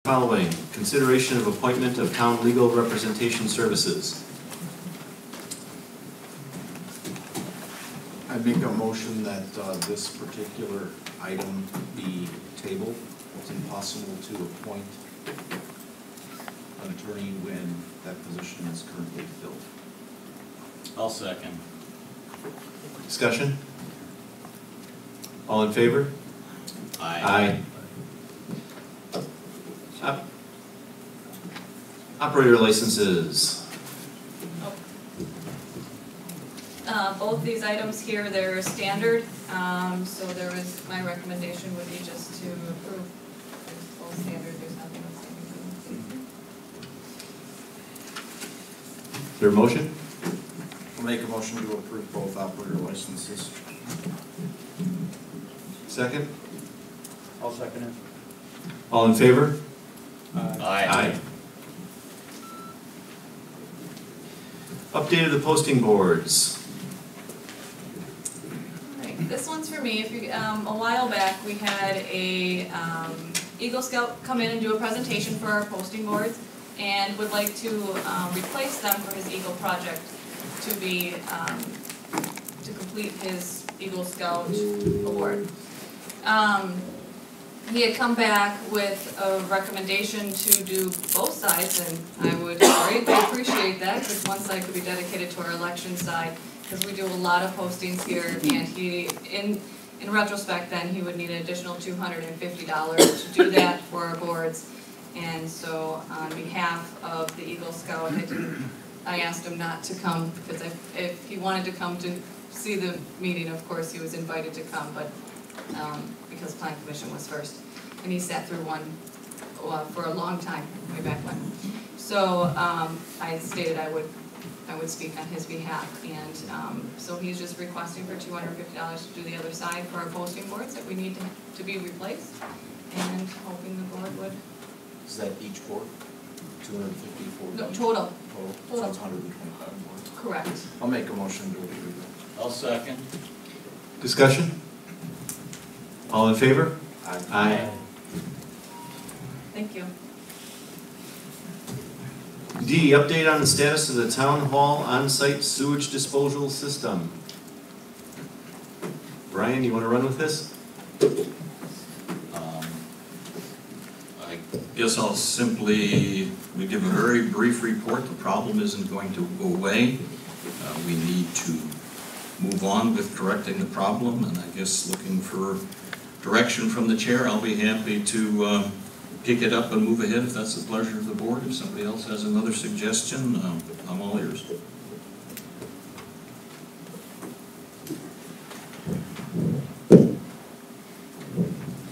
Following, consideration of appointment of town legal representation services. I make a motion that this particular item be tabled. It's impossible to appoint an attorney when that position is currently filled. I'll second. Discussion? All in favor? Aye. Operator licenses. Both these items here, they're standard, so my recommendation would be just to approve. There's both standard, there's nothing else. Is there a motion? I'll make a motion to approve both operator licenses. Second? I'll second it. All in favor? Aye. Update of the posting boards. Right, this one's for me. If you, a while back, we had a Eagle Scout come in and do a presentation for our posting boards, and would like to replace them for his Eagle project to be to complete his Eagle Scout award. He had come back with a recommendation to do both sides, and I would greatly appreciate that, because one side could be dedicated to our election side, because we do a lot of postings here, and he, in retrospect then, he would need an additional $250 to do that for our boards. And so on behalf of the Eagle Scout, I asked him not to come, because if he wanted to come to see the meeting, of course, he was invited to come, but because Plan Commission was first. And he sat through one for a long time, way back when. So I stated I would speak on his behalf, and so he's just requesting for $250 to do the other side for our posting boards that we need to be replaced, and hoping the board would. Is that each board? 250 for No, each? total. So it's 125 boards. Correct. I'll make a motion to approve that. I'll second. Discussion? All in favor? Aye. Thank you. D, update on the status of the town hall on-site sewage disposal system. Brian, you want to run with this? I guess I'll simply give a very brief report. The problem isn't going to go away. We need to move on with correcting the problem, and I guess looking for direction from the chair, I'll be happy to pick it up and move ahead if that's the pleasure of the board. If somebody else has another suggestion, I'm all ears.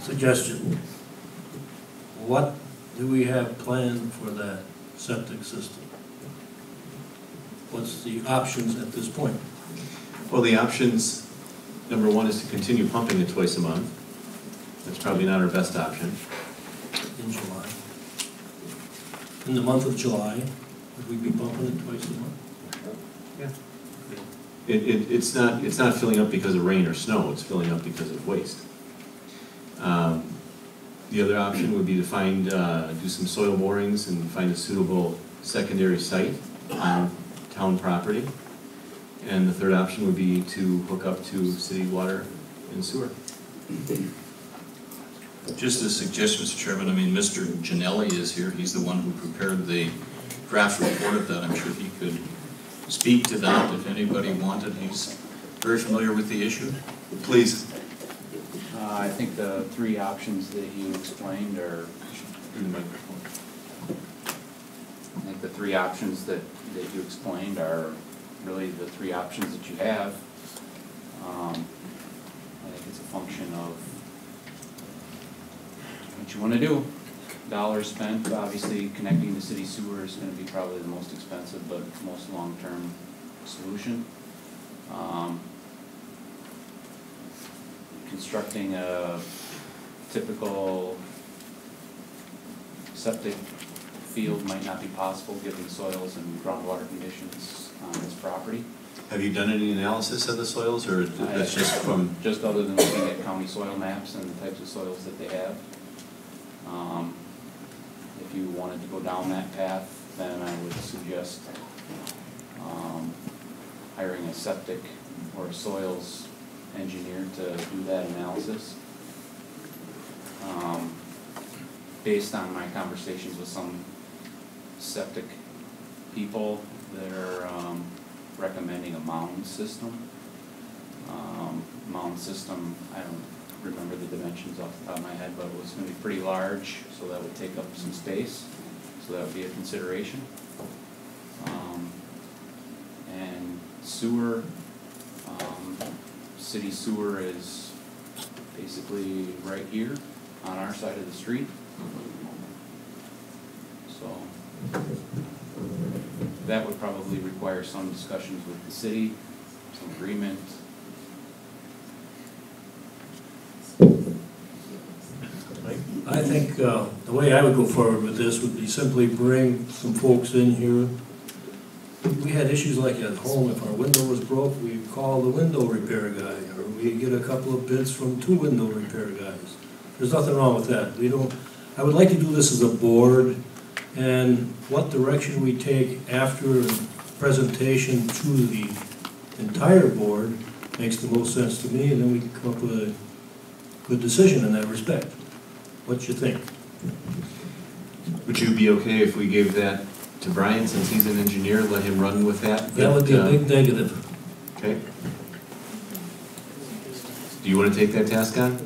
Suggestion. What do we have planned for that septic system? What's the options at this point? Well, the options, number one, is to continue pumping it twice a month. That's probably not our best option. In July. In the month of July, would we be pumping it twice a month? Yeah. It's not filling up because of rain or snow, it's filling up because of waste. The other option would be to do some soil borings and find a suitable secondary site on town property. And the third option would be to hook up to city water and sewer. Just a suggestion, Mr. Chairman, I mean, Mr. Gianelli is here. He's the one who prepared the draft report of that. I'm sure he could speak to that if anybody wanted. He's very familiar with the issue. Please. I think the three options that you explained are, I think the three options that you explained are really the three options that you have. I think it's a function of what you want to do. Dollars spent, obviously connecting the city sewer is going to be probably the most expensive but most long-term solution. Constructing a typical septic field might not be possible given the soils and groundwater conditions on this property. Have you done any analysis of the soils, or that's just from? Just other than looking at county soil maps and the types of soils that they have. you wanted to go down that path, then I would suggest hiring a septic or a soils engineer to do that analysis. Based on my conversations with some septic people, they're recommending a mound system. Mound system, I don't remember the dimensions off the top of my head, but it was gonna be pretty large, so that would take up some space, so that would be a consideration. And sewer, city sewer is basically right here on our side of the street. So that would probably require some discussions with the city, some agreement. I think the way I would go forward with this would be simply bring some folks in here. We had issues like at home, if our window was broke, we call the window repair guy, or we get a couple of bids from 2 window repair guys. There's nothing wrong with that. I would like to do this as a board, and what direction we take after presentation to the entire board makes the most sense to me, and then we can come up with a good decision in that respect. What you think? Would you be okay if we gave that to Brian, since he's an engineer, let him run with that? That would be a big negative. Okay. Do you want to take that task on?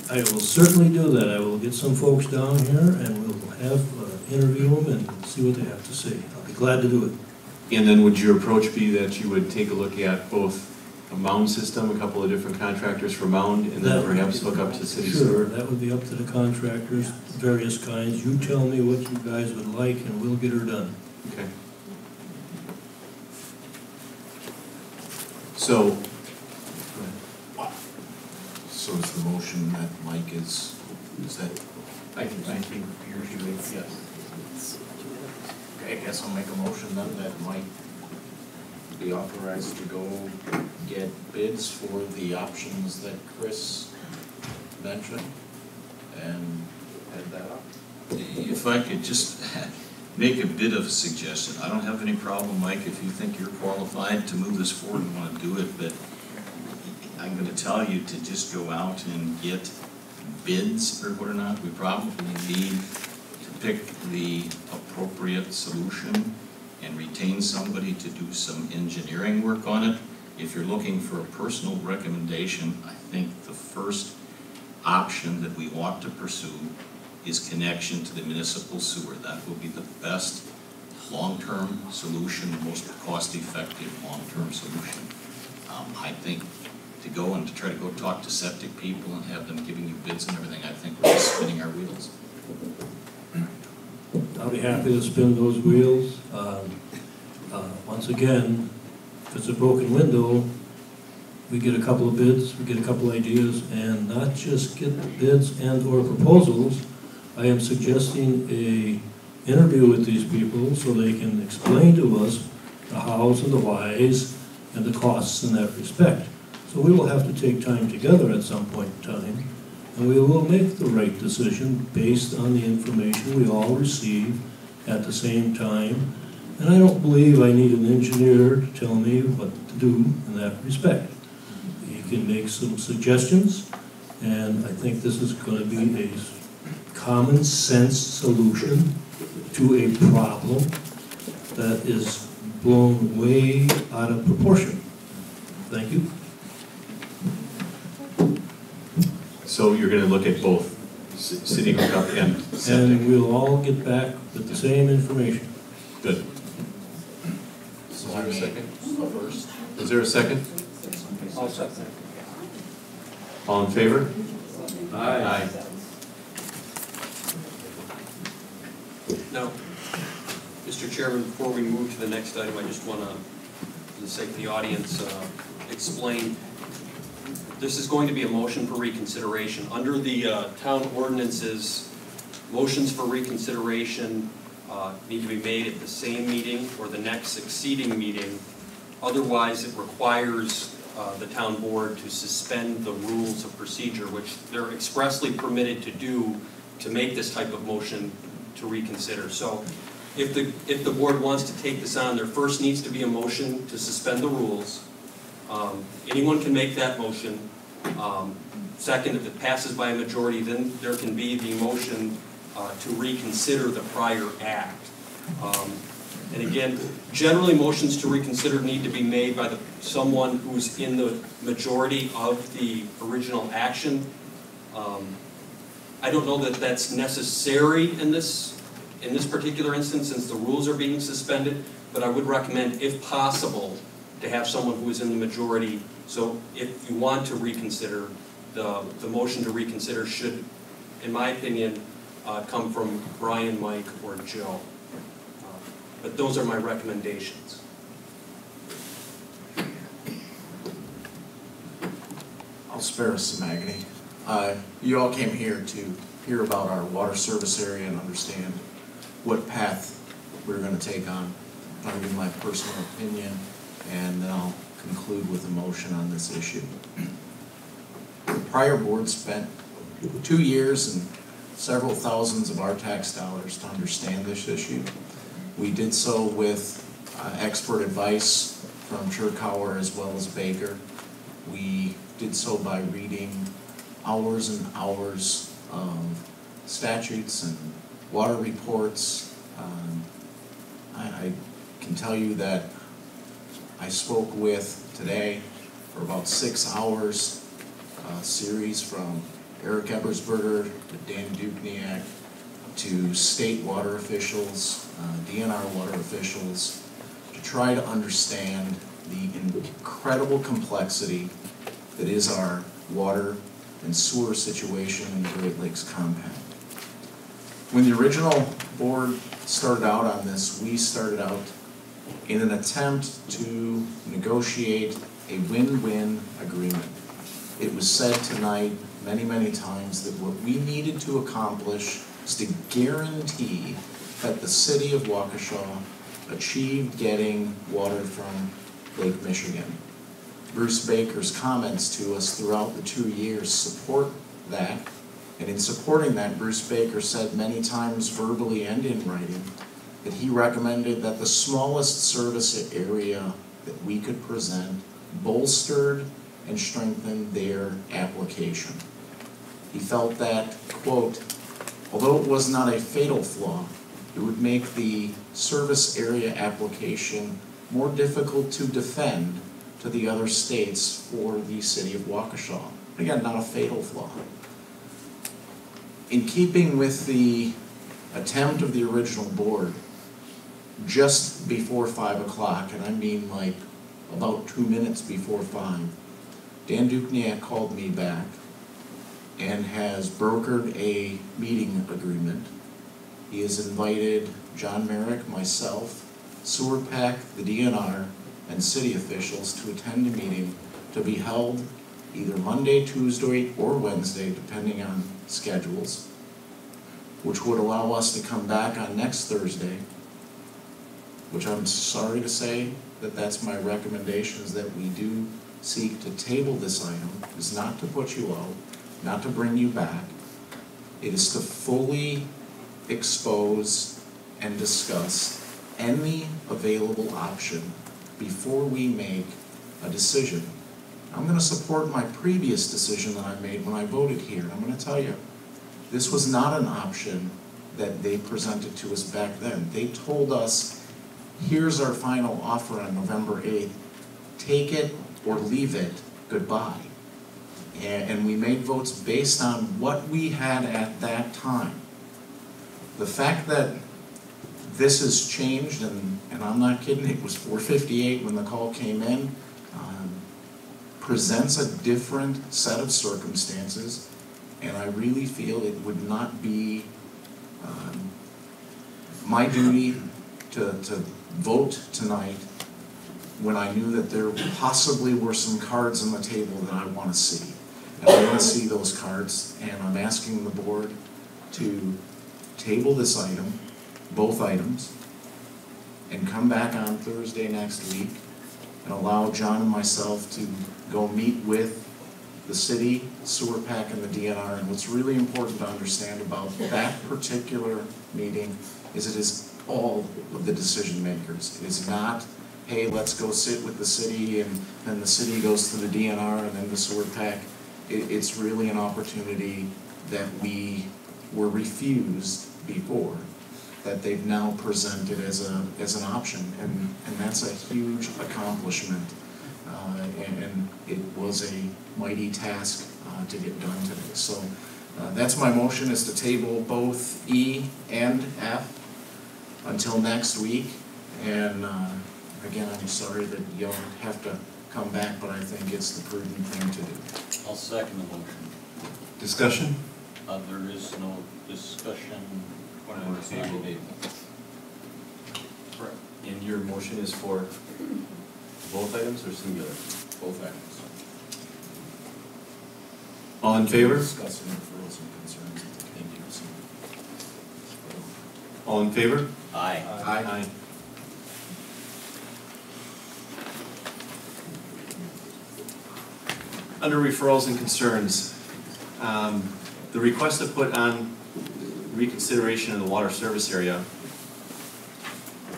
I will certainly do that. I will get some folks down here and we'll have, interview them and see what they have to say. I'll be glad to do it. And then would your approach be that you would take a look at both a mound system, a couple of different contractors for mound, and then perhaps hook up to city sewer? Sure, that would be up to the contractors, various kinds. You tell me what you guys would like and we'll get her done. Okay. So, So is the motion that Mike is that? I think he or she would, yes. Okay, I guess I'll make a motion then that Mike be authorized to go get bids for the options that Chris mentioned and head that up. If I could just make a bit of a suggestion, I don't have any problem, Mike, if you think you're qualified to move this forward and want to do it, but I'm going to tell you to just go out and get bids or what or not. We probably need to pick the appropriate solution and retain somebody to do some engineering work on it. If you're looking for a personal recommendation, I think the first option that we ought to pursue is connection to the municipal sewer. That will be the best long-term solution, the most cost-effective long-term solution. I think to go and to try to go talk to septic people and have them giving you bids and everything, I think we're just spinning our wheels. I'll be happy to spin those wheels. Once again, if it's a broken window, we get a couple of bids, we get a couple of ideas, and not just get bids and or proposals. I am suggesting a interview with these people so they can explain to us the hows and the whys and the costs in that respect. So we will have to take time together at some point in time, and we will make the right decision based on the information we all receive at the same time. And I don't believe I need an engineer to tell me what to do in that respect. He can make some suggestions, and I think this is going to be a common sense solution to a problem that is blown way out of proportion. Thank you. So you're going to look at both city hookup and septic? And we'll all get back with the same information. Good. Is there a second? First. Is there a second? I'll second. All in favor? Aye. Now, Mr. Chairman, before we move to the next item, I just want to, for the sake of the audience, explain. This is going to be a motion for reconsideration. Under the town ordinances, motions for reconsideration need to be made at the same meeting or the next succeeding meeting. Otherwise, it requires the town board to suspend the rules of procedure, which they're expressly permitted to do to make this type of motion to reconsider. So if the board wants to take this on, there first needs to be a motion to suspend the rules. Anyone can make that motion. Second, if it passes by a majority, then there can be the motion to reconsider the prior act. And again, generally motions to reconsider need to be made by someone who's in the majority of the original action. I don't know that that's necessary in this particular instance, since the rules are being suspended, but I would recommend, if possible, to have someone who is in the majority. So if you want to reconsider, the motion to reconsider should, in my opinion, come from Brian, Mike, or Joe. But those are my recommendations. I'll spare us some agony. You all came here to hear about our water service area and understand what path we're going to take on. I'll give my personal opinion, and then I'll conclude with a motion on this issue. The prior board spent 2 years and several thousands of our tax dollars to understand this issue. We did so with expert advice from Chirkauer as well as Baker. We did so by reading hours and hours of statutes and water reports. I can tell you that I spoke with today for about 6 hours, a series from Eric Ebersberger to Dan Dukniak to state water officials, DNR water officials, to try to understand the incredible complexity that is our water and sewer situation in the Great Lakes Compact. When the original board started out on this, we started out in an attempt to negotiate a win-win agreement. It was said tonight many, many times that what we needed to accomplish is to guarantee that the city of Waukesha achieved getting water from Lake Michigan. Bruce Baker's comments to us throughout the 2 years support that, and in supporting that, Bruce Baker said many times verbally and in writing that he recommended that the smallest service area that we could present bolstered and strengthened their application. He felt that, quote, although it was not a fatal flaw, it would make the service area application more difficult to defend to the other states for the city of Waukesha. Again, not a fatal flaw. In keeping with the attempt of the original board, just before 5 o'clock, and I mean like about 2 minutes before 5, Dan Dukniak called me back and has brokered a meeting agreement. He has invited John Merrick, myself, Sewer PAC, the DNR, and city officials to attend a meeting to be held either Monday, Tuesday, or Wednesday, depending on schedules, which would allow us to come back on next Thursday, which I'm sorry to say that that's my recommendation, is that we do seek to table this item. Is not to put you out, not to bring you back. It is to fully expose and discuss any available option before we make a decision. I'm going to support my previous decision that I made when I voted here. I'm going to tell you, this was not an option that they presented to us back then. They told us, here's our final offer on November 8th. Take it or leave it. Goodbye. And we made votes based on what we had at that time. The fact that this has changed, and I'm not kidding, it was 4:58 when the call came in, presents a different set of circumstances, and I really feel it would not be my duty to vote tonight when I knew that there possibly were some cards on the table that I want to see. And I want to see those cards, and I'm asking the board to table this item, both items, and come back on Thursday next week and allow John and myself to go meet with the city, sewer pack, and the DNR. And what's really important to understand about that particular meeting is it is all of the decision makers. It is not, hey, let's go sit with the city, and then the city goes to the DNR and then the sewer pack. It's really an opportunity that we were refused before, that they've now presented as an option, and that's a huge accomplishment. And it was a mighty task to get done today. So that's my motion, is to table both E and F until next week. And again, I'm sorry that you'll have to come back, but I think it's the prudent thing to do. I'll second the motion. Discussion? There is no discussion On the table. Correct. And your motion is for both items or singular? Both items. All in favor? Discussing referrals and concerns at the committee. So, All in favor? Aye. Aye. Under referrals and concerns, the request to put on reconsideration of the water service area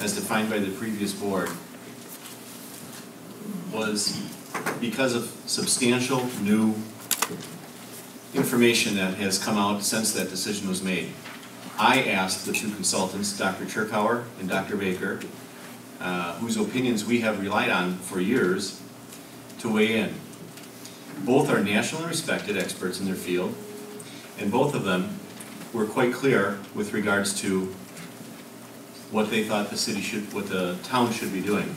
as defined by the previous board was because of substantial new information that has come out since that decision was made. I asked the two consultants, Dr. Chirkauer and Dr. Baker, whose opinions we have relied on for years, to weigh in. Both are nationally respected experts in their field, and both of them were quite clear with regards to what they thought the city should, what the town should be doing.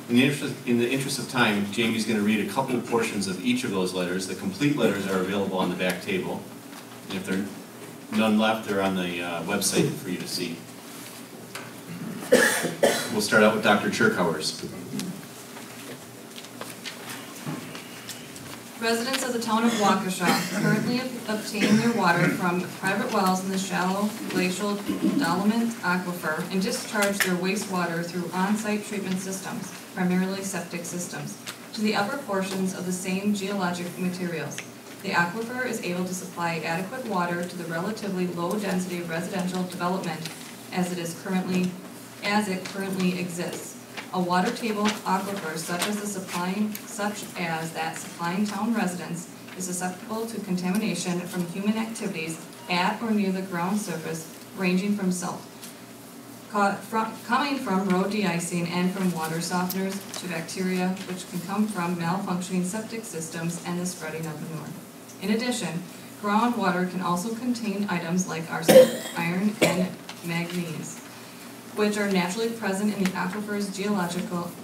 In the interest of time, Jamie's going to read a couple of portions of each of those letters. The complete letters are available on the back table. And if there are none left, they're on the website for you to see. We'll start out with Dr. Chirkauer's. Residents of the town of Waukesha currently obtain their water from private wells in the shallow glacial Dolomite aquifer and discharge their wastewater through on-site treatment systems, primarily septic systems, to the upper portions of the same geologic materials. The aquifer is able to supply adequate water to the relatively low-density residential development as it currently exists. A water table aquifer such as that supplying town residents is susceptible to contamination from human activities at or near the ground surface, ranging from salt coming from road de-icing and from water softeners to bacteria which can come from malfunctioning septic systems and the spreading of manure. In addition, groundwater can also contain items like arsenic, iron, and manganese, which are naturally present in the aquifer's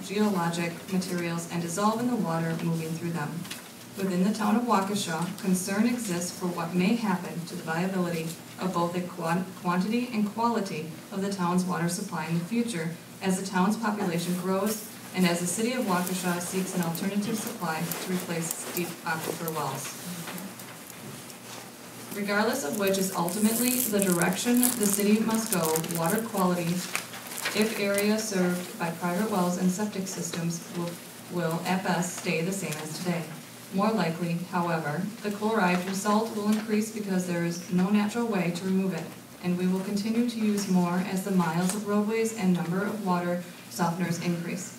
geologic materials and dissolve in the water moving through them. Within the town of Waukesha, concern exists for what may happen to the viability of both the quantity and quality of the town's water supply in the future as the town's population grows and as the city of Waukesha seeks an alternative supply to replace deep aquifer wells. Regardless of which is ultimately the direction the city must go, water quality, if areas served by private wells and septic systems, will at best stay the same as today. More likely, however, the chloride from salt will increase because there is no natural way to remove it, and we will continue to use more as the miles of roadways and number of water softeners increase.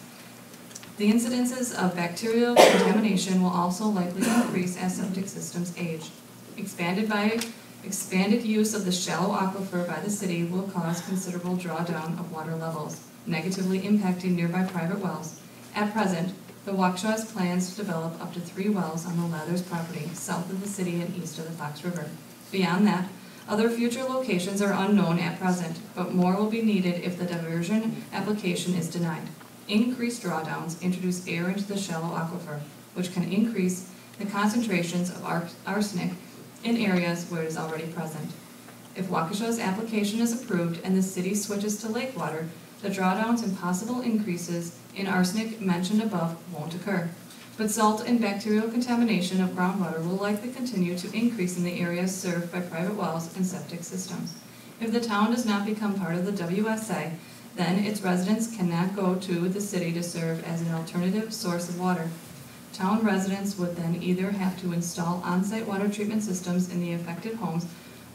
The incidences of bacterial contamination will also likely increase as septic systems age. Expanded use of the shallow aquifer by the city will cause considerable drawdown of water levels, negatively impacting nearby private wells. At present, the Waukesha has plans to develop up to 3 wells on the Lathers property, south of the city and east of the Fox River. Beyond that, other future locations are unknown at present, but more will be needed if the diversion application is denied. Increased drawdowns introduce air into the shallow aquifer, which can increase the concentrations of arsenic in areas where it is already present. If Waukesha's application is approved and the city switches to lake water, the drawdowns and possible increases in arsenic mentioned above won't occur. But salt and bacterial contamination of groundwater will likely continue to increase in the areas served by private wells and septic systems. If the town does not become part of the WSA, then its residents cannot go to the city to serve as an alternative source of water. Town residents would then either have to install on-site water treatment systems in the affected homes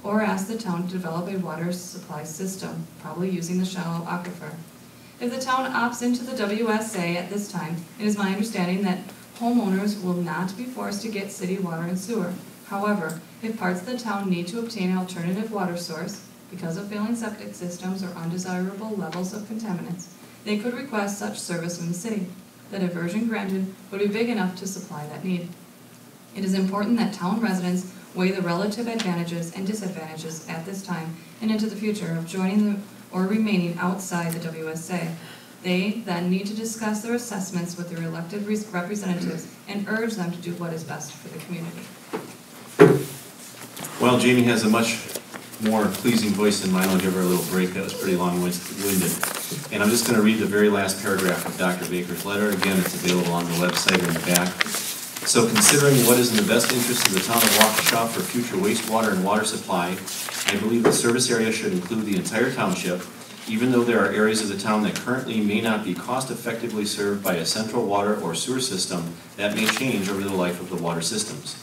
or ask the town to develop a water supply system, probably using the shallow aquifer. If the town opts into the WSA at this time, it is my understanding that homeowners will not be forced to get city water and sewer. However, if parts of the town need to obtain an alternative water source because of failing septic systems or undesirable levels of contaminants, they could request such service from the city. The diversion granted would be big enough to supply that need. It is important that town residents weigh the relative advantages and disadvantages at this time and into the future of joining or remaining outside the WSA. They then need to discuss their assessments with their elected representatives and urge them to do what is best for the community. Well, Jamie has a much more pleasing voice than mine. I'll give her a little break. That was pretty long-winded. And I'm just going to read the very last paragraph of Dr. Baker's letter. Again, it's available on the website in the back. So considering what is in the best interest of the town of Waukesha for future wastewater and water supply, I believe the service area should include the entire township, even though there are areas of the town that currently may not be cost-effectively served by a central water or sewer system that may change over the life of the water systems.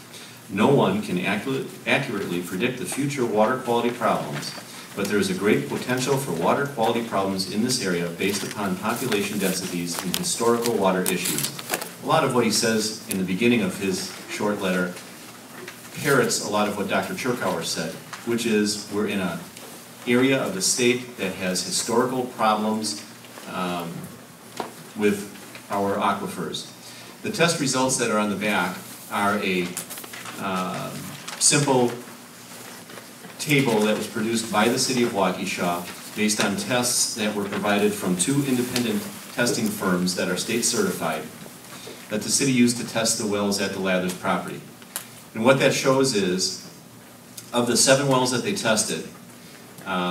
No one can accurately predict the future water quality problems, but there is a great potential for water quality problems in this area based upon population densities and historical water issues. A lot of what he says in the beginning of his short letter parrots a lot of what Dr. Chirkauer said, which is we're in an area of the state that has historical problems with our aquifers. The test results that are on the back are a simple table that was produced by the city of Waukesha based on tests that were provided from 2 independent testing firms that are state certified that the city used to test the wells at the Lathers property. And what that shows is, of the 7 wells that they tested,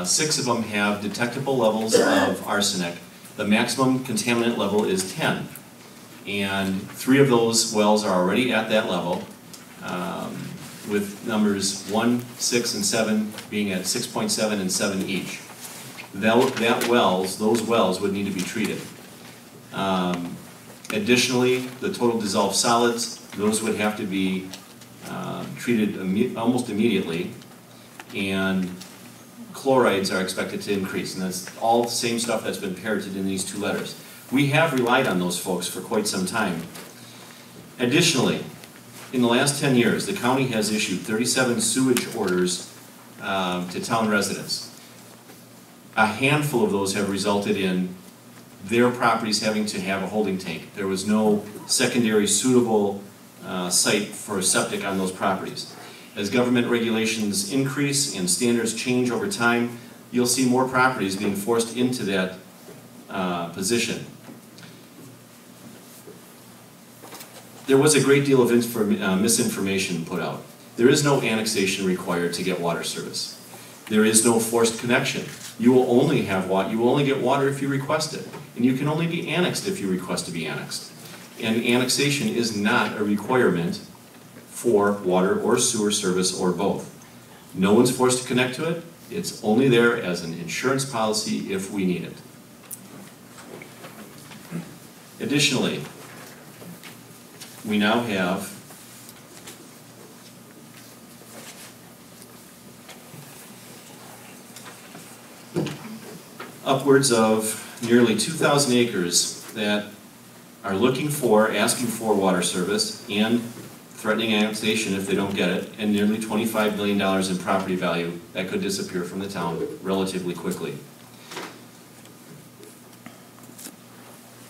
6 of them have detectable levels of arsenic. The maximum contaminant level is 10. And 3 of those wells are already at that level, with numbers 1, 6, and 7 being at 6.7 and 7 each. Those wells would need to be treated. Additionally, the total dissolved solids, those would have to be treated almost immediately, and chlorides are expected to increase, and that's all the same stuff that's been parroted in these 2 letters. We have relied on those folks for quite some time. Additionally, in the last 10 years, the county has issued 37 sewage orders to town residents. A handful of those have resulted in their properties having to have a holding tank. There was no secondary suitable site for septic on those properties. As government regulations increase and standards change over time, you'll see more properties being forced into that position. There was a great deal of misinformation put out. There is no annexation required to get water service. There is no forced connection. You will only have water. You will only get water if you request it, and you can only be annexed if you request to be annexed. And annexation is not a requirement for water or sewer service or both. No one's forced to connect to it. It's only there as an insurance policy if we need it. Additionally, we now have upwards of nearly 2,000 acres that are asking for water service and threatening annexation if they don't get it, and nearly $25 million in property value that could disappear from the town relatively quickly.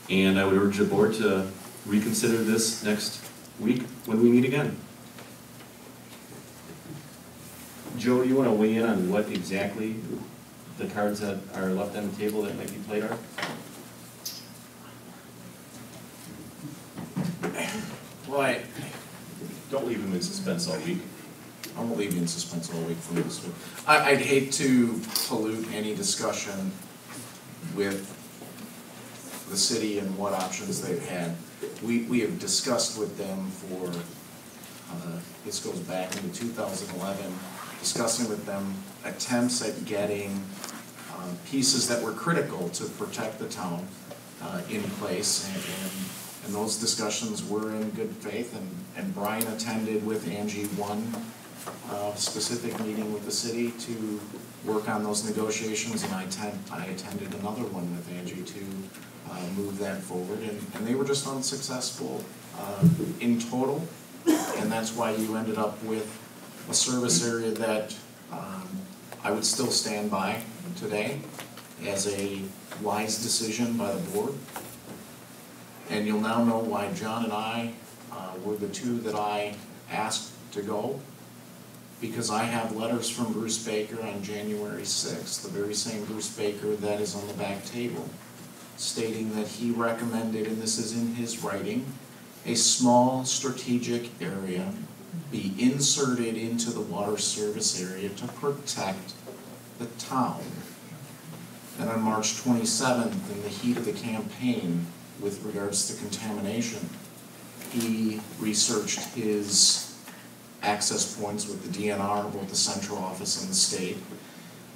And I would urge the board to reconsider this next week when we meet again. Joe, do you want to weigh in on what exactly the cards that are left on the table that might be played are? Well, Don't leave them in suspense all week. I won't leave you in suspense all week from this one. I'd hate to pollute any discussion with the city and what options they've had. We have discussed with them for, this goes back into 2011, discussing with them attempts at getting pieces that were critical to protect the town in place, and And those discussions were in good faith, and Brian attended with Angie one specific meeting with the city to work on those negotiations, and I attended another one with Angie to move that forward, and they were just unsuccessful in total, and that's why you ended up with a service area that I would still stand by today as a wise decision by the board. And you'll now know why John and I were the two that I asked to go, because I have letters from Bruce Baker on January 6th, the very same Bruce Baker that is on the back table, stating that he recommended, and this is in his writing, a small strategic area be inserted into the water service area to protect the town. And on March 27th, in the heat of the campaign with regards to contamination, he researched his access points with the DNR, both the central office and the state,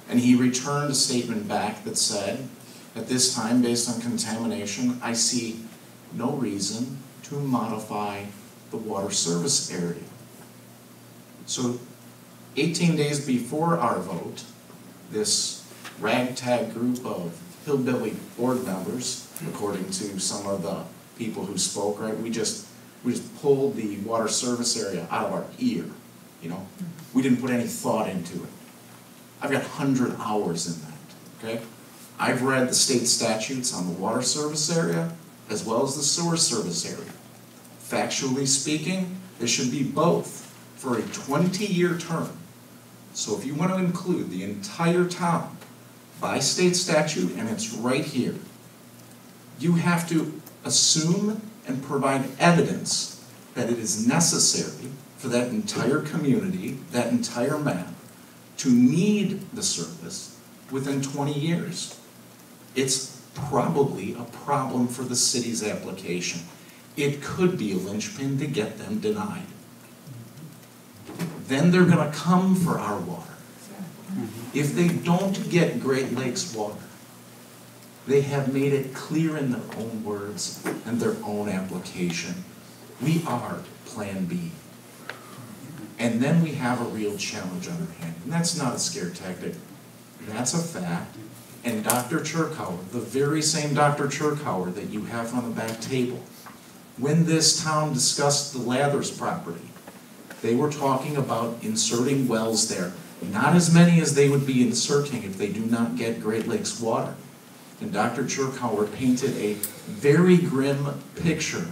and he returned a statement back that said, at this time, based on contamination, I see no reason to modify the water service area. So 18 days before our vote, this ragtag group of hillbilly board members, according to some of the people who spoke, right, we just pulled the water service area out of our ear, you know? We didn't put any thought into it. I've got 100 hours in that, okay? I've read the state statutes on the water service area as well as the sewer service area. Factually speaking, there should be both for a 20-year term. So if you want to include the entire town by state statute, and it's right here, you have to assume and provide evidence that it is necessary for that entire community, that entire map, to need the service within 20 years. It's probably a problem for the city's application. It could be a linchpin to get them denied. Then they're gonna come for our water. If they don't get Great Lakes water, they have made it clear in their own words and their own application. We are Plan B. And then we have a real challenge on our hand. And that's not a scare tactic. That's a fact. And Dr. Chirkauer, the very same Dr. Chirkauer that you have on the back table, when this town discussed the Lathers property, they were talking about inserting wells there. Not as many as they would be inserting if they do not get Great Lakes water. And Dr. Chirkauer painted a very grim picture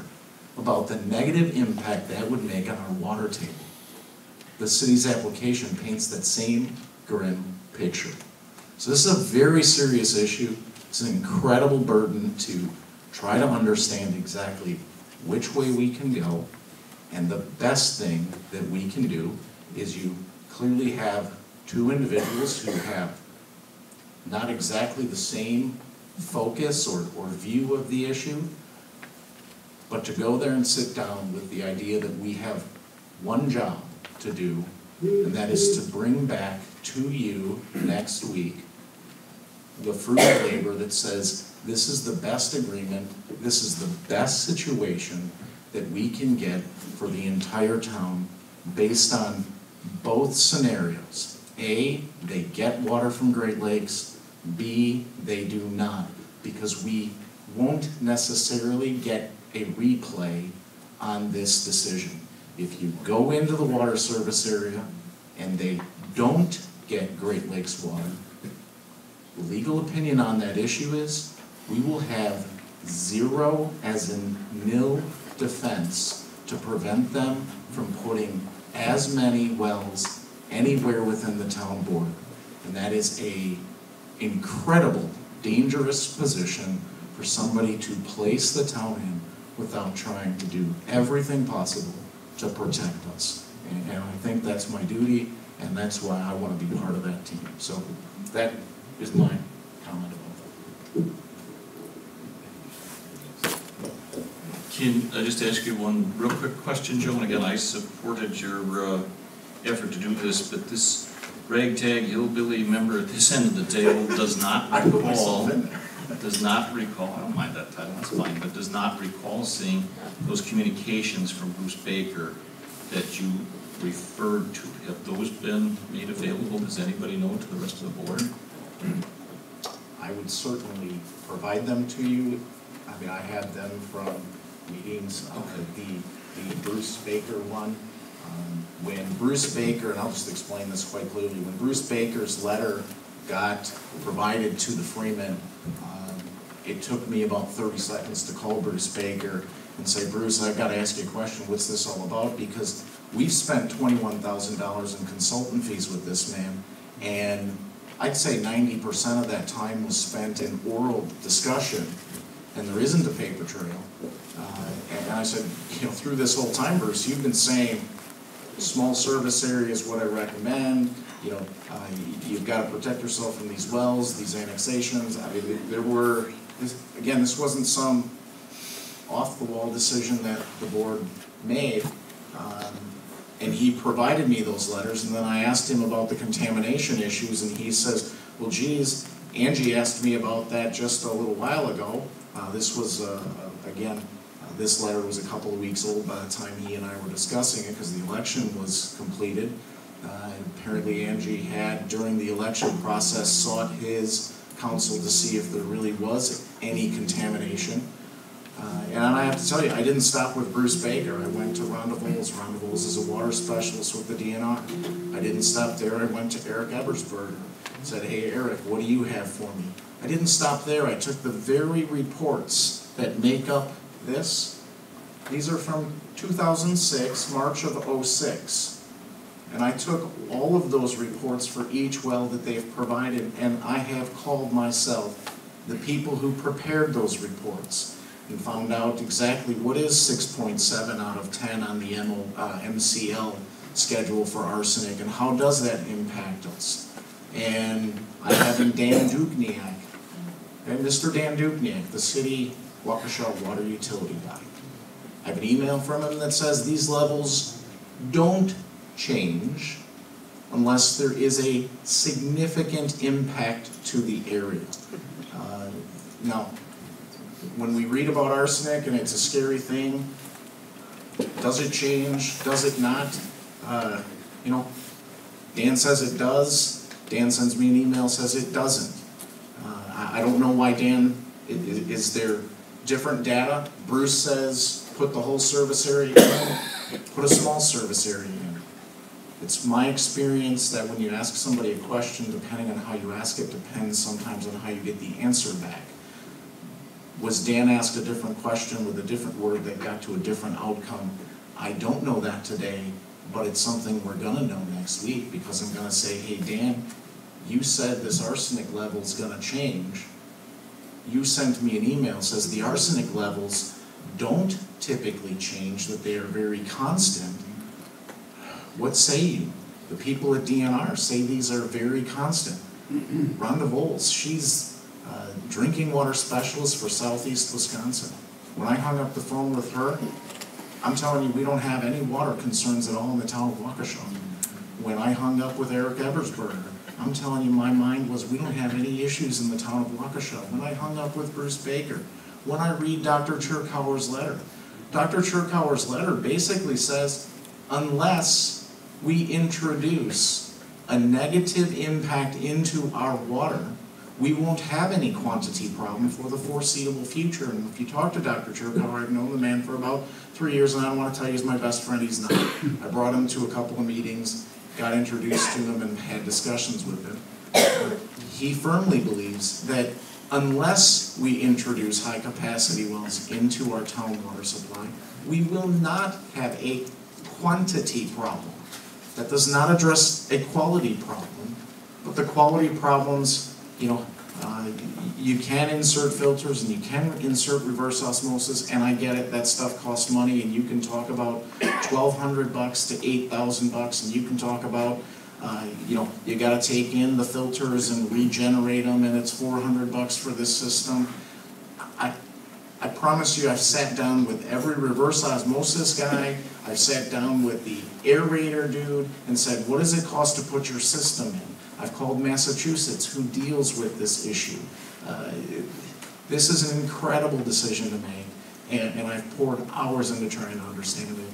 about the negative impact that would make on our water table. The city's application paints that same grim picture. So this is a very serious issue. It's an incredible burden to try to understand exactly which way we can go. And the best thing that we can do is you clearly have two individuals who have not exactly the same focus or view of the issue, but to go there and sit down with the idea that we have one job to do, and that is to bring back to you next week the fruit of labor that says this is the best agreement, this is the best situation that we can get for the entire town based on both scenarios. A, they get water from Great Lakes. B, they do not, because we won't necessarily get a replay on this decision. If you go into the water service area and they don't get Great Lakes water, the legal opinion on that issue is we will have zero, as in nil, defense to prevent them from putting as many wells anywhere within the town border. And that is a incredible, dangerous position for somebody to place the town in without trying to do everything possible to protect us. And I think that's my duty, and that's why I want to be part of that team. So that is my comment about that. Can I just ask you one real quick question, Joe? And again, I supported your effort to do this, but this ragtag hillbilly member at this end of the table does not I put myself recall in there. does not recall, I don't mind that title, that's fine, but does not recall seeing those communications from Bruce Baker that you referred to. Have those been made available? Does anybody know, to the rest of the board? I would certainly provide them to you. I mean, I had them from meetings, the Bruce Baker one. When Bruce Baker, and I'll just explain this quite clearly, when Bruce Baker's letter got provided to the Freeman, it took me about 30 seconds to call Bruce Baker and say, Bruce, I've got to ask you a question. What's this all about? Because we've spent $21,000 in consultant fees with this man, and I'd say 90% of that time was spent in oral discussion, and there isn't a paper trail. And I said, you know, through this whole time, Bruce, you've been saying small service area is what I recommend. You know, you've got to protect yourself from these wells, these annexations. I mean, there were, this wasn't some off-the-wall decision that the board made. And he provided me those letters, and then I asked him about the contamination issues, and he says, well, geez, Angie asked me about that just a little while ago. This was, again, this letter was a couple of weeks old by the time he and I were discussing it, because the election was completed. And apparently Angie had, during the election process, sought his counsel to see if there really was any contamination. And I have to tell you, I didn't stop with Bruce Baker. I went to Rhonda Voles. Rhonda Voles is a water specialist with the DNR. I didn't stop there. I went to Eric Ebersberger. Said, hey, Eric, what do you have for me? I didn't stop there. I took the very reports that make up this. These are from 2006, March of 06. And I took all of those reports for each well that they've provided, and I have called myself the people who prepared those reports and found out exactly what is 6.7 out of 10 on the MCL schedule for arsenic, and how does that impact us. And I have Dan Dukniak, and Mr. Dan Dukniak, the city Waukesha water utility guy. I have an email from him that says these levels don't change unless there is a significant impact to the area. Now, when we read about arsenic, and it's a scary thing, does it change? Does it not? You know, Dan says it does. Dan sends me an email, says it doesn't. I don't know why Dan, is there different data? Bruce says put the whole service area in, put a small service area in. It's my experience that when you ask somebody a question, depending on how you ask it, depends sometimes on how you get the answer back. Was Dan asked a different question with a different word that got to a different outcome? I don't know that today, but it's something we're gonna know next week, because I'm gonna say, hey Dan, you said this arsenic level is gonna change. You sent me an email, says the arsenic levels don't typically change, that they are very constant. What say you? The people at DNR say these are very constant. Rhonda Voles, she's drinking water specialist for Southeast Wisconsin. When I hung up the phone with her, I'm telling you, we don't have any water concerns at all in the town of Waukesha. When I hung up with Eric Ebersberger, I'm telling you, my mind was, we don't have any issues in the town of Waukesha. When I hung up with Bruce Baker, when I read Dr. Chirkauer's letter, Dr. Chirkauer's letter basically says, unless we introduce a negative impact into our water, we won't have any quantity problem for the foreseeable future. And if you talk to Dr. Chirkauer, I've known the man for about 3 years, and I don't want to tell you he's my best friend, he's not. I brought him to a couple of meetings, got introduced to him, and had discussions with him. He firmly believes that unless we introduce high-capacity wells into our town water supply, we will not have a quantity problem. That does not address a quality problem, but the quality problems, you know, you can insert filters and you can insert reverse osmosis, and I get it, that stuff costs money, and you can talk about $1,200 to $8,000, and you can talk about, you know, you got to take in the filters and regenerate them, and it's $400 for this system. I promise you, I've sat down with every reverse osmosis guy, I've sat down with the aerator dude and said, what does it cost to put your system in? I've called Massachusetts, who deals with this issue. This is an incredible decision to make, and I've poured hours into trying to understand it.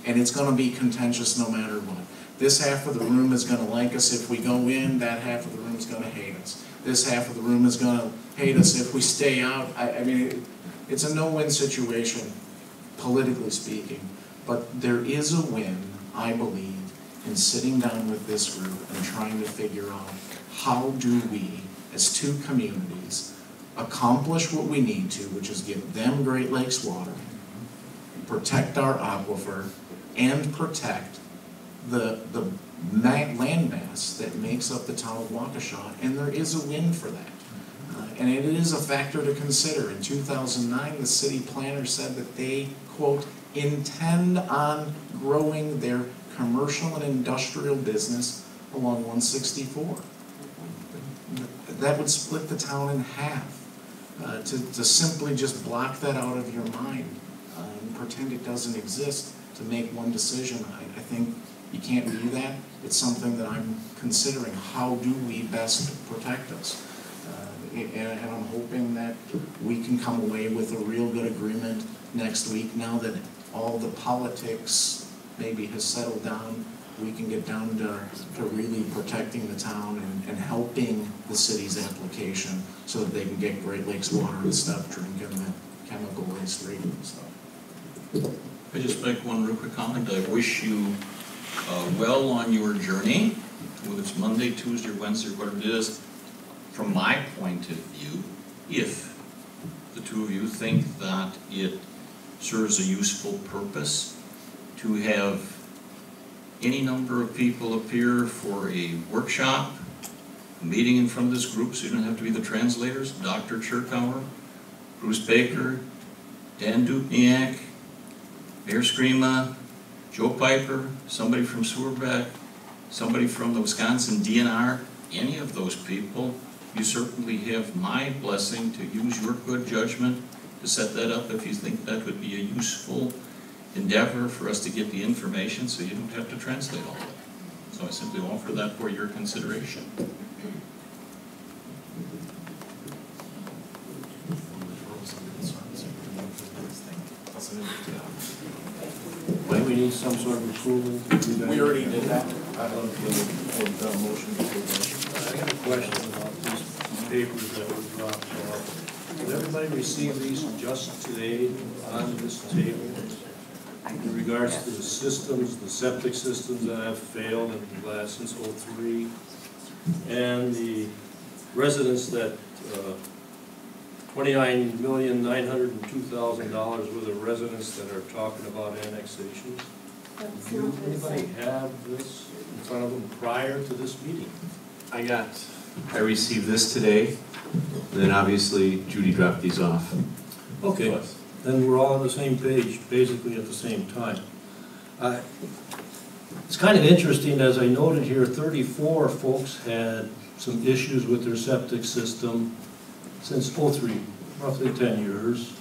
And it's gonna be contentious no matter what. This half of the room is gonna like us if we go in, that half of the room is gonna hate us. This half of the room is gonna hate us if we stay out. I mean, it's a no-win situation, politically speaking. But there is a win, I believe, in sitting down with this group and trying to figure out how do we, as two communities, accomplish what we need to, which is give them Great Lakes water, protect our aquifer, and protect the land mass that makes up the town of Waukesha, and there is a win for that. And it is a factor to consider. In 2009, the city planner said that they, quote, intend on growing their commercial and industrial business along 164. That would split the town in half. To simply just block that out of your mind and pretend it doesn't exist to make one decision, I think you can't do that. It's something that I'm considering. How do we best protect us? And I'm hoping that we can come away with a real good agreement next week. Now that all the politics maybe has settled down, we can get down to really protecting the town and helping the city's application so that they can get Great Lakes water and stop drinking the chemical waste rate and stuff. I just make one real quick comment. I wish you well on your journey, whether it's Monday, Tuesday, or Wednesday, or whatever it is. From my point of view, if the two of you think that it serves a useful purpose to have any number of people appear for a workshop, a meeting in front of this group, so you don't have to be the translators, Dr. Chirkauer, Bruce Baker, Dan Dupniak, Mayor Screama, Joe Piper, somebody from Sewerbeck, somebody from the Wisconsin DNR, any of those people, you certainly have my blessing to use your good judgment to set that up if you think that would be a useful endeavor for us to get the information so you don't have to translate all of it. So I simply offer that for your consideration. Why we need some sort of approval? We already did that. Motion to approve. I got a question about these papers that were dropped off. Did everybody receive these just today on this table? In regards to the systems, the septic systems that have failed in the last since '03, and the residents that $29,902,000 worth of residents that are talking about annexation. Do anybody have this in front of them prior to this meeting? I received this today, and then obviously Judy dropped these off. Okay, then we're all on the same page, basically at the same time. It's kind of interesting, as I noted here, 34 folks had some issues with their septic system since '03, roughly 10 years.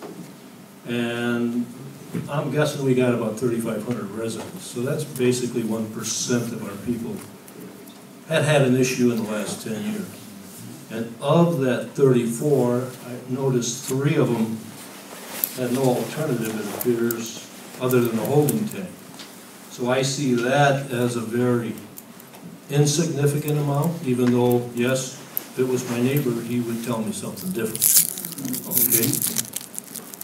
And I'm guessing we got about 3,500 residents. So that's basically 1% of our people had an issue in the last 10 years. And of that 34, I noticed 3 of them had no alternative, it appears, other than a holding tank. So I see that as a very insignificant amount, even though, yes, if it was my neighbor, he would tell me something different. Okay?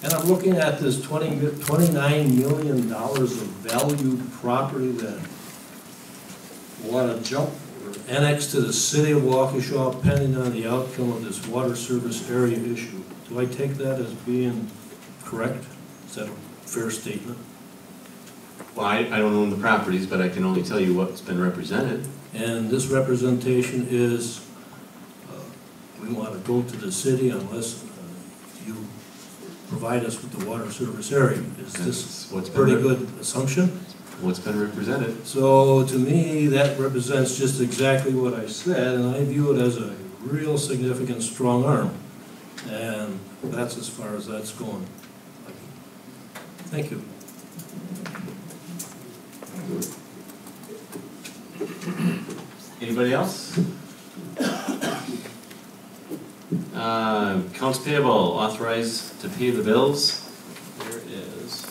And I'm looking at this $29 million of valued property that want to jump or annex to the city of Waukesha pending on the outcome of this water service area issue. Do I take that as being correct? Is that a fair statement? Well, I don't own the properties, but I can only tell you what's been represented. And this representation is, we want to go to the city unless you provide us with the water service area. Is this a pretty good assumption? What's been represented. So to me, that represents just exactly what I said, and I view it as a real significant strong arm. And that's as far as that's going. Thank you. Anybody else? Accounts payable, authorized to pay the bills. There is.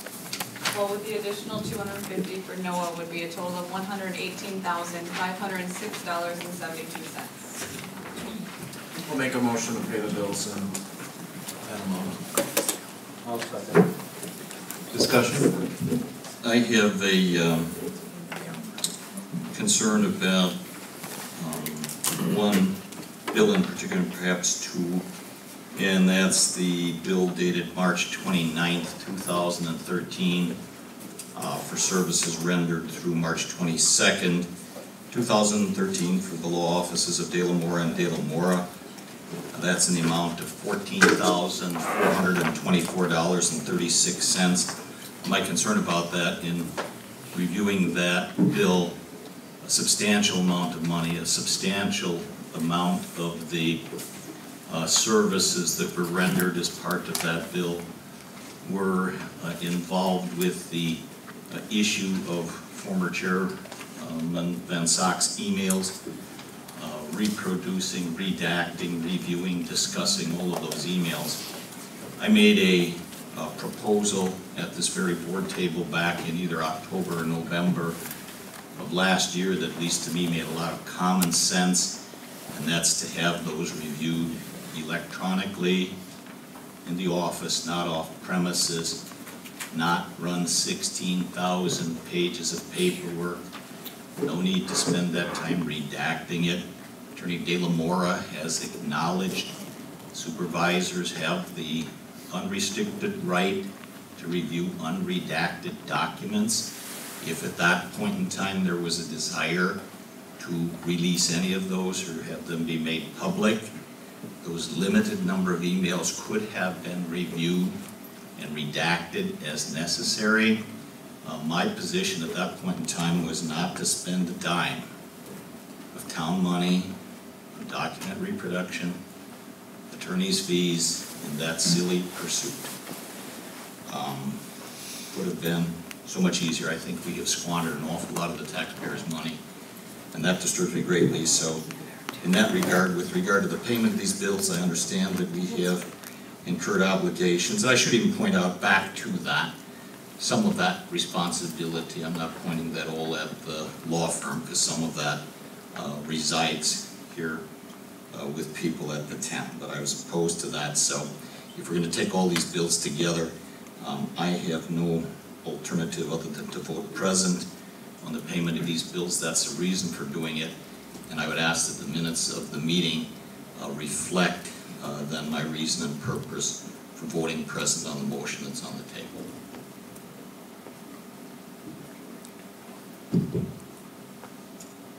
Well, with the additional $250 for Noah would be a total of $118,506.72. We'll make a motion to pay the bills in that amount. I'll second. Discussion? I have a concern about one bill in particular, perhaps two, and that's the bill dated March 29th, 2013, for services rendered through March 22nd, 2013 for the law offices of De La Mora and De La Mora. That's in the amount of $14,424.36. My concern about that, in reviewing that bill, a substantial amount of money, a substantial amount of the services that were rendered as part of that bill were involved with the issue of former Chair Van Sock's emails, reproducing, redacting, reviewing, discussing all of those emails. I made a proposal at this very board table back in either October or November of last year that, at least to me, made a lot of common sense, and that's to have those reviewed electronically in the office, not off premises, not run 16,000 pages of paperwork. No need to spend that time redacting it. Attorney De La Mora has acknowledged supervisors have the unrestricted right to review unredacted documents. If at that point in time there was a desire to release any of those or have them be made public, those limited number of emails could have been reviewed and redacted as necessary. My position at that point in time was not to spend a dime of town money on document reproduction, attorney's fees, in that silly pursuit. Would have been so much easier. I think we have squandered an awful lot of the taxpayers' money, and that disturbs me greatly. So in that regard, with regard to the payment of these bills, I understand that we have incurred obligations. And I should even point out back to that, some of that responsibility, I'm not pointing that all at the law firm, because some of that resides here with people at the tent, but I was opposed to that. So if we're going to take all these bills together, I have no alternative other than to vote present on the payment of these bills. That's the reason for doing it, and I would ask that the minutes of the meeting reflect then my reason and purpose for voting present on the motion that's on the table.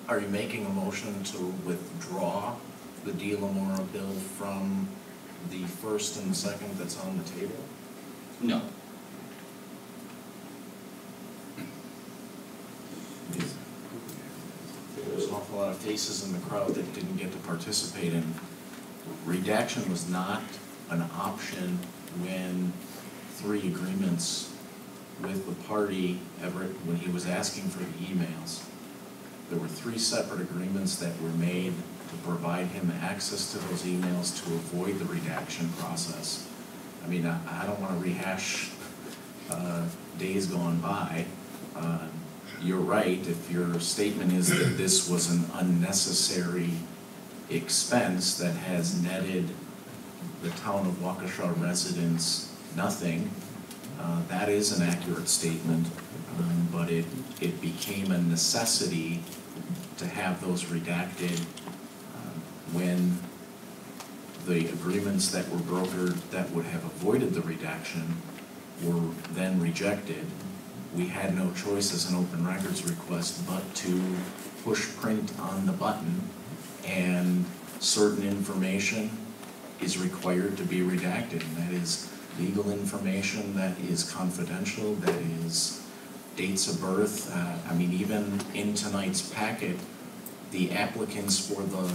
Are you making a motion to withdraw the De La Mora bill from the first and second that's on the table? No. There's an awful lot of faces in the crowd that didn't get to participate in. Redaction was not an option when 3 agreements with the party, Everett, when he was asking for the emails. There were 3 separate agreements that were made to provide him access to those emails to avoid the redaction process. I mean, I don't want to rehash days gone by. You're right, if your statement is that this was an unnecessary expense that has netted the town of Waukesha residents nothing, that is an accurate statement, but it became a necessity to have those redacted when the agreements that were brokered that would have avoided the redaction were then rejected. We had no choice as an open records request but to push print on the button, and certain information is required to be redacted, and that is legal information, that is confidential, that is dates of birth. I mean, even in tonight's packet, the applicants for the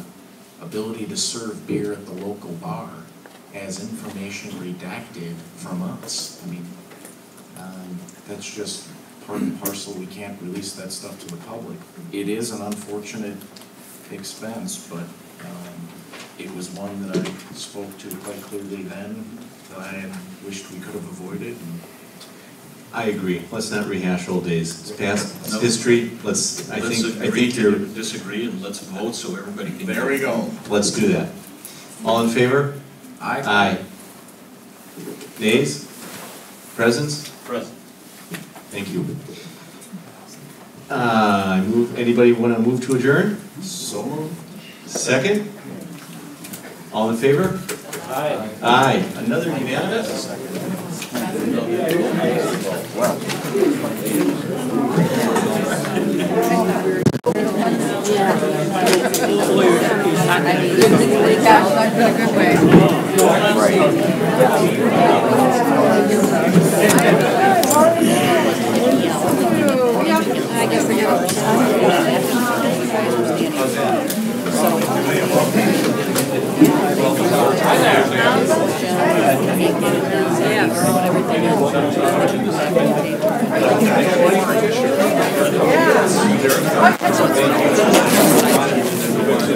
ability to serve beer at the local bar has information redacted from us. I mean, that's just part and parcel. We can't release that stuff to the public. It is an unfortunate expense, but it was one that I spoke to quite clearly then, that I wished we could have avoided. I agree. Let's not rehash old days. It's past, it's No. history. I Let's think agree you're, to disagree and let's vote so everybody can. There we go. let's do that. All in favor? Aye. Nays? Presents? Present. Thank you. Anybody want to move to adjourn? So moved. Second? All in favor? Aye. Aye. Another unanimous? I guess I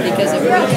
because it really